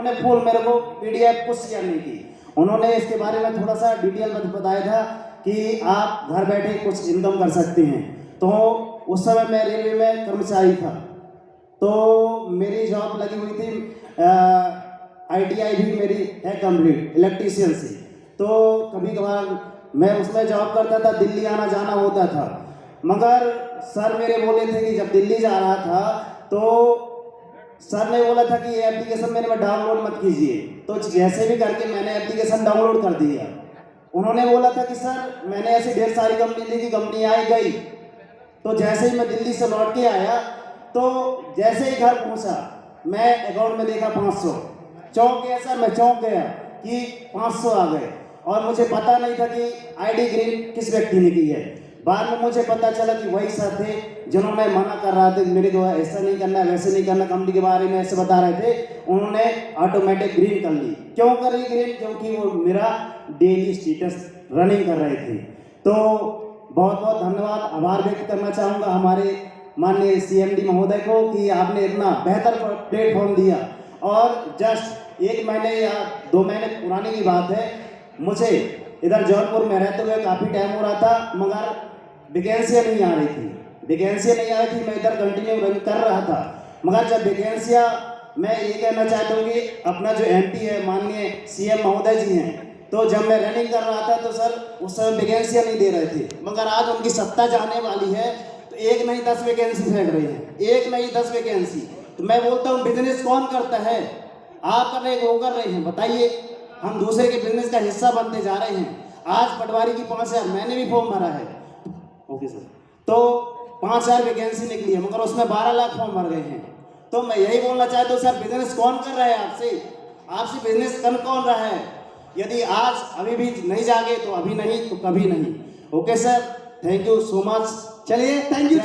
उन्होंने फुल मेरे को PDF कुछ शेयर नहीं की। उन्होंने इसके बारे में थोड़ा सा डिटेल बताया था कि आप घर बैठे कुछ इनकम कर सकते हैं। तो उस समय मैं रेलवे में कर्मचारी था, तो मेरी जॉब लगी हुई थी, ITI भी मेरी है कंप्लीट इलेक्ट्रीशियन से। तो कभी कभार मैं उसमें जॉब करता था, दिल्ली आना जाना होता था। मगर सर मेरे बोले थे कि जब दिल्ली जा रहा था तो सर ने बोला था कि ये एप्लीकेशन मेरे में डाउनलोड मत कीजिए। तो जैसे भी करके मैंने एप्लीकेशन डाउनलोड कर दिया। उन्होंने बोला था कि सर मैंने ऐसी ढेर सारी कंपनी ली कि कंपनी आई गई। तो जैसे ही मैं दिल्ली से लौट के आया तो जैसे ही घर पहुंचा मैं अकाउंट में देखा 500। चौंक गया सर, मैं चौंक गया कि 500 आ गए। और मुझे पता नहीं था कि ID ग्रीन किस व्यक्ति ने की है। बाद में मुझे पता चला कि वही सर थे जिन्होंने मना कर रहा था मेरे को ऐसा नहीं करना, वैसे नहीं करना, कंपनी के बारे में ऐसे बता रहे थे। उन्होंने ऑटोमेटिक ग्रीन कर ली। क्यों कर ली ग्रीन? क्योंकि वो मेरा डेली स्टेटस रनिंग कर रहे थे। तो बहुत बहुत धन्यवाद, आभार व्यक्त करना चाहूँगा हमारे माननीय CMD महोदय को कि आपने इतना बेहतर प्लेटफॉर्म दिया। और जस्ट 1 महीने या 2 महीने पुरानी की बात है, मुझे इधर जौनपुर में रहते हुए काफ़ी टाइम हो रहा था, मगर वैकेंसियाँ नहीं आ रही थी। वैकेंसियाँ नहीं आ रही थी, मैं इधर कंटिन्यू रन कर रहा था। मगर जब वैकेंसियाँ, मैं ये कहना चाहता हूँ कि अपना जो MP है माननीय CM महोदय जी हैं, तो जब मैं रनिंग कर रहा था तो सर उस समय वैकेंसियाँ नहीं दे रहे थे। मगर आज उनकी सत्ता जाने वाली है तो 1 नहीं 10 वैकेंसी फेंक रही है, 1 नहीं 10 वैकेंसी। तो मैं बोलता हूँ बिजनेस कौन करता है? आप कर रहे हैं, वो कर रहे हैं? बताइए। हम दूसरे के बिजनेस का हिस्सा बनते जा रहे हैं। आज पटवारी की 5000 मैंने भी फॉर्म भरा है। Okay sir. तो 5000 वैकेंसी निकली है, मगर उसमें 12 लाख फॉर्म भर गए हैं। तो मैं यही बोलना चाहता हूँ सर, बिजनेस कौन कर रहा है आपसे? आपसे बिजनेस कर कौन रहा है? यदि आज अभी भी नहीं जागे तो अभी नहीं तो कभी नहीं। Okay sir, thank you so much. चलिए, थैंक यू।